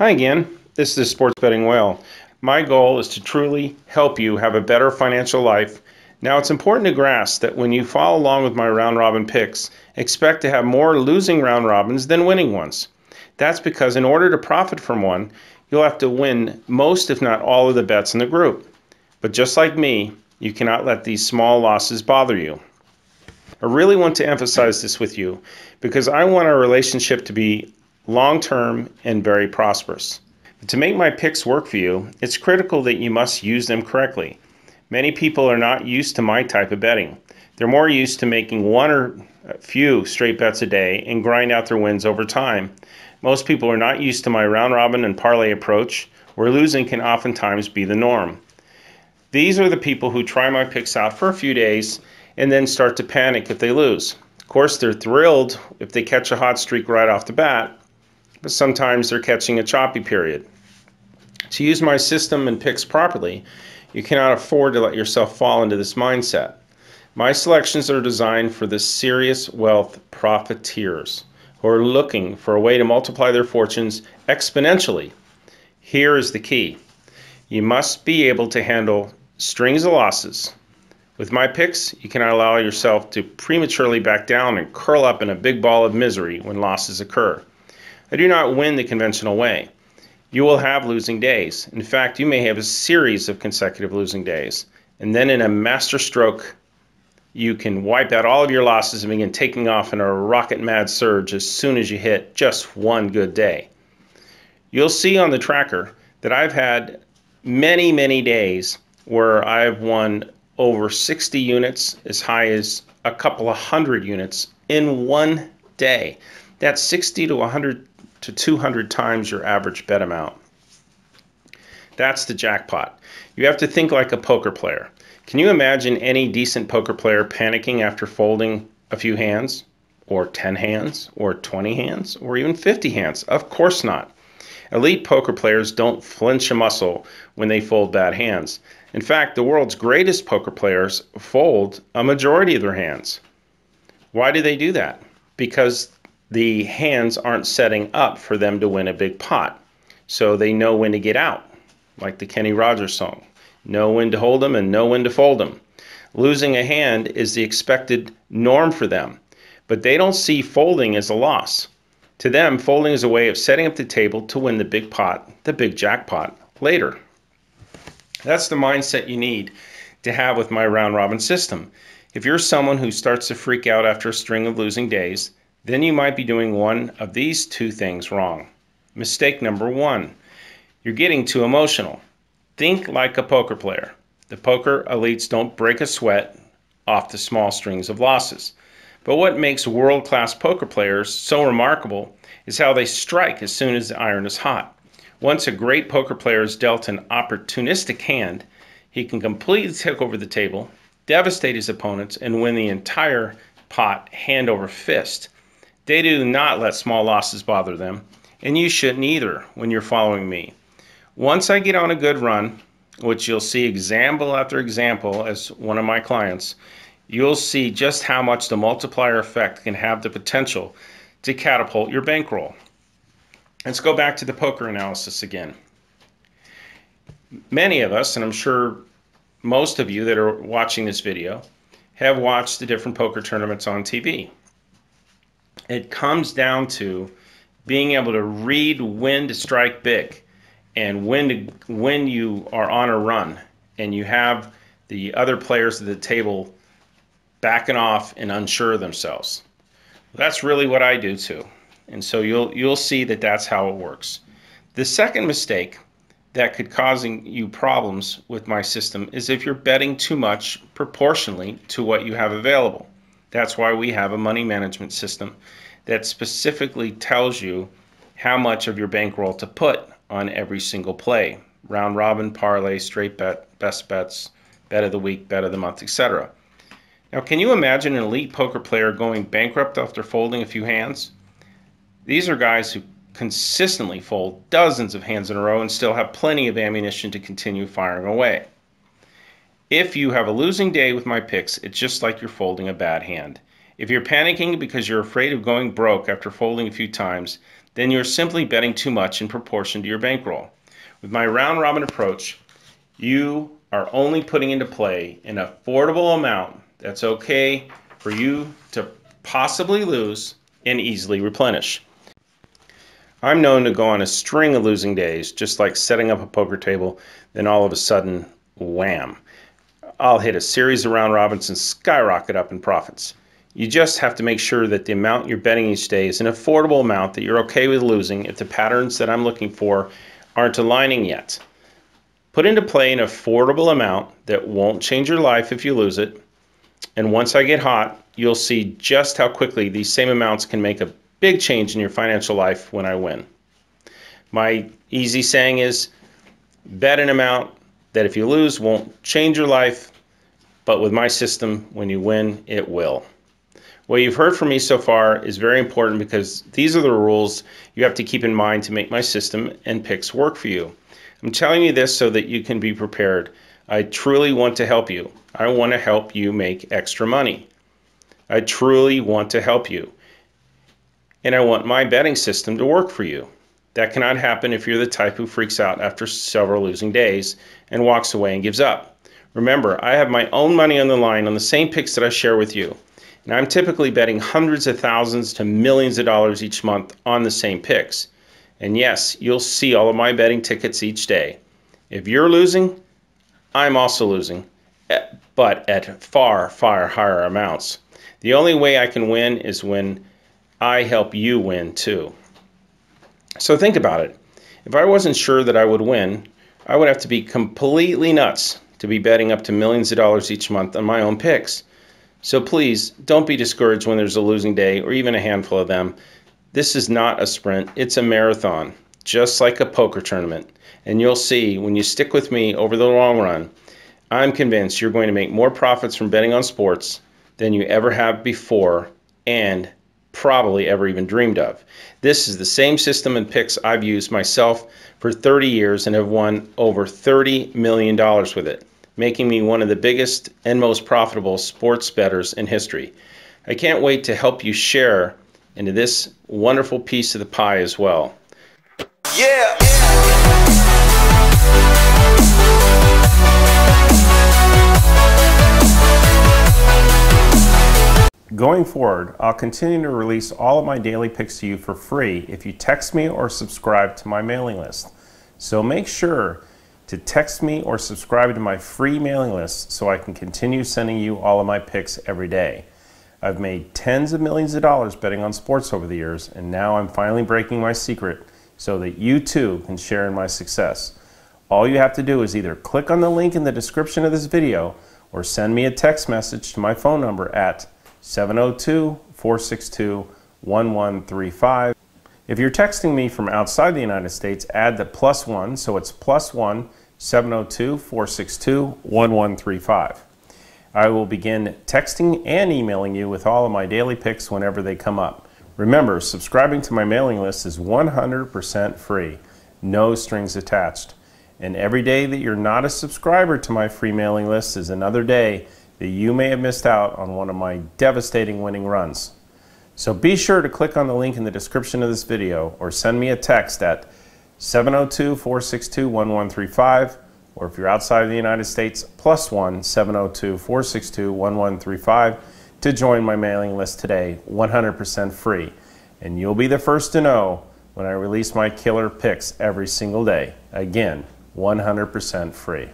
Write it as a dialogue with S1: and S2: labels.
S1: Hi again, this is Sports Betting Whale. My goal is to truly help you have a better financial life. Now, it's important to grasp that when you follow along with my round robin picks, expect to have more losing round robins than winning ones. That's because in order to profit from one, you'll have to win most, if not all, of the bets in the group. But just like me, you cannot let these small losses bother you. I really want to emphasize this with you because I want our relationship to be long-term and very prosperous. But to make my picks work for you, it's critical that you must use them correctly. Many people are not used to my type of betting. They're more used to making one or a few straight bets a day and grind out their wins over time. Most people are not used to my round robin and parlay approach, where losing can oftentimes be the norm. These are the people who try my picks out for a few days and then start to panic if they lose. Of course, they're thrilled if they catch a hot streak right off the bat, but sometimes they're catching a choppy period. To use my system and picks properly, you cannot afford to let yourself fall into this mindset. My selections are designed for the serious wealth profiteers who are looking for a way to multiply their fortunes exponentially. Here is the key. You must be able to handle strings of losses. With my picks, you cannot allow yourself to prematurely back down and curl up in a big ball of misery when losses occur. I do not win the conventional way. You will have losing days. In fact, you may have a series of consecutive losing days. And then in a master stroke, you can wipe out all of your losses and begin taking off in a rocket-mad surge as soon as you hit just one good day. You'll see on the tracker that I've had many days where I've won over 60 units, as high as a couple of hundred units in one day. That's 60 to 100 to 200 times your average bet amount. That's the jackpot. You have to think like a poker player. Can you imagine any decent poker player panicking after folding a few hands, or 10 hands, or 20 hands, or even 50 hands? Of course not. Elite poker players don't flinch a muscle when they fold bad hands. In fact, the world's greatest poker players fold a majority of their hands. Why do they do that? Because the hands aren't setting up for them to win a big pot. So they know when to get out, like the Kenny Rogers song. Know when to hold them and know when to fold them. Losing a hand is the expected norm for them, but they don't see folding as a loss. To them, folding is a way of setting up the table to win the big pot, the big jackpot, later. That's the mindset you need to have with my round robin system. If you're someone who starts to freak out after a string of losing days, then you might be doing one of these two things wrong. Mistake number one, you're getting too emotional. Think like a poker player. The poker elites don't break a sweat off the small strings of losses. But what makes world-class poker players so remarkable is how they strike as soon as the iron is hot. Once a great poker player is dealt an opportunistic hand, he can completely take over the table, devastate his opponents, and win the entire pot hand over fist. They do not let small losses bother them, and you shouldn't either when you're following me. Once I get on a good run, which you'll see example after example as one of my clients, you'll see just how much the multiplier effect can have the potential to catapult your bankroll. Let's go back to the poker analysis again. Many of us, and I'm sure most of you that are watching this video, have watched the different poker tournaments on TV. It comes down to being able to read when to strike big and when you are on a run and you have the other players at the table backing off and unsure of themselves. That's really what I do too. And so you'll see that that's how it works. The second mistake that could cause you problems with my system is if you're betting too much proportionally to what you have available. That's why we have a money management system that specifically tells you how much of your bankroll to put on every single play. Round robin, parlay, straight bet, best bets, bet of the week, bet of the month, etc. Now, can you imagine an elite poker player going bankrupt after folding a few hands? These are guys who consistently fold dozens of hands in a row and still have plenty of ammunition to continue firing away. If you have a losing day with my picks, it's just like you're folding a bad hand. If you're panicking because you're afraid of going broke after folding a few times, then you're simply betting too much in proportion to your bankroll. With my round robin approach, you are only putting into play an affordable amount that's okay for you to possibly lose and easily replenish. I'm known to go on a string of losing days, just like setting up a poker table, then all of a sudden, wham, I'll hit a series of round robins and skyrocket up in profits. You just have to make sure that the amount you're betting each day is an affordable amount that you're okay with losing if the patterns that I'm looking for aren't aligning yet. Put into play an affordable amount that won't change your life if you lose it. And once I get hot, you'll see just how quickly these same amounts can make a big change in your financial life when I win. My easy saying is, bet an amount that if you lose won't change your life, but with my system, when you win, it will. What you've heard from me so far is very important because these are the rules you have to keep in mind to make my system and picks work for you. I'm telling you this so that you can be prepared. I truly want to help you. I want to help you make extra money. I truly want to help you. And I want my betting system to work for you. That cannot happen if you're the type who freaks out after several losing days and walks away and gives up. Remember, I have my own money on the line on the same picks that I share with you. And I'm typically betting hundreds of thousands to millions of dollars each month on the same picks. And yes, you'll see all of my betting tickets each day. If you're losing, I'm also losing, but at far, far higher amounts. The only way I can win is when I help you win too. So think about it. If I wasn't sure that I would win, I would have to be completely nuts to be betting up to millions of dollars each month on my own picks. So please, don't be discouraged when there's a losing day or even a handful of them. This is not a sprint, it's a marathon, just like a poker tournament. And you'll see, when you stick with me over the long run, I'm convinced you're going to make more profits from betting on sports than you ever have before and probably ever even dreamed of. This is the same system and picks I've used myself for 30 years and have won over $30 million with it, making me one of the biggest and most profitable sports bettors in history. I can't wait to help you share into this wonderful piece of the pie as well. Yeah! Going forward, I'll continue to release all of my daily picks to you for free if you text me or subscribe to my mailing list. So make sure to text me or subscribe to my free mailing list so I can continue sending you all of my picks every day. I've made tens of millions of dollars betting on sports over the years, and now I'm finally breaking my secret so that you too can share in my success. All you have to do is either click on the link in the description of this video or send me a text message to my phone number at 702-462-1135. If you're texting me from outside the United States, add the +1, so it's +1 702-462-1135. I will begin texting and emailing you with all of my daily picks whenever they come up. Remember, subscribing to my mailing list is 100% free, no strings attached. And every day that you're not a subscriber to my free mailing list is another day that you may have missed out on one of my devastating winning runs. So be sure to click on the link in the description of this video or send me a text at 702-462-1135, or if you're outside of the United States, +1 702-462-1135 to join my mailing list today, 100% free. And you'll be the first to know when I release my killer picks every single day. Again, 100% free.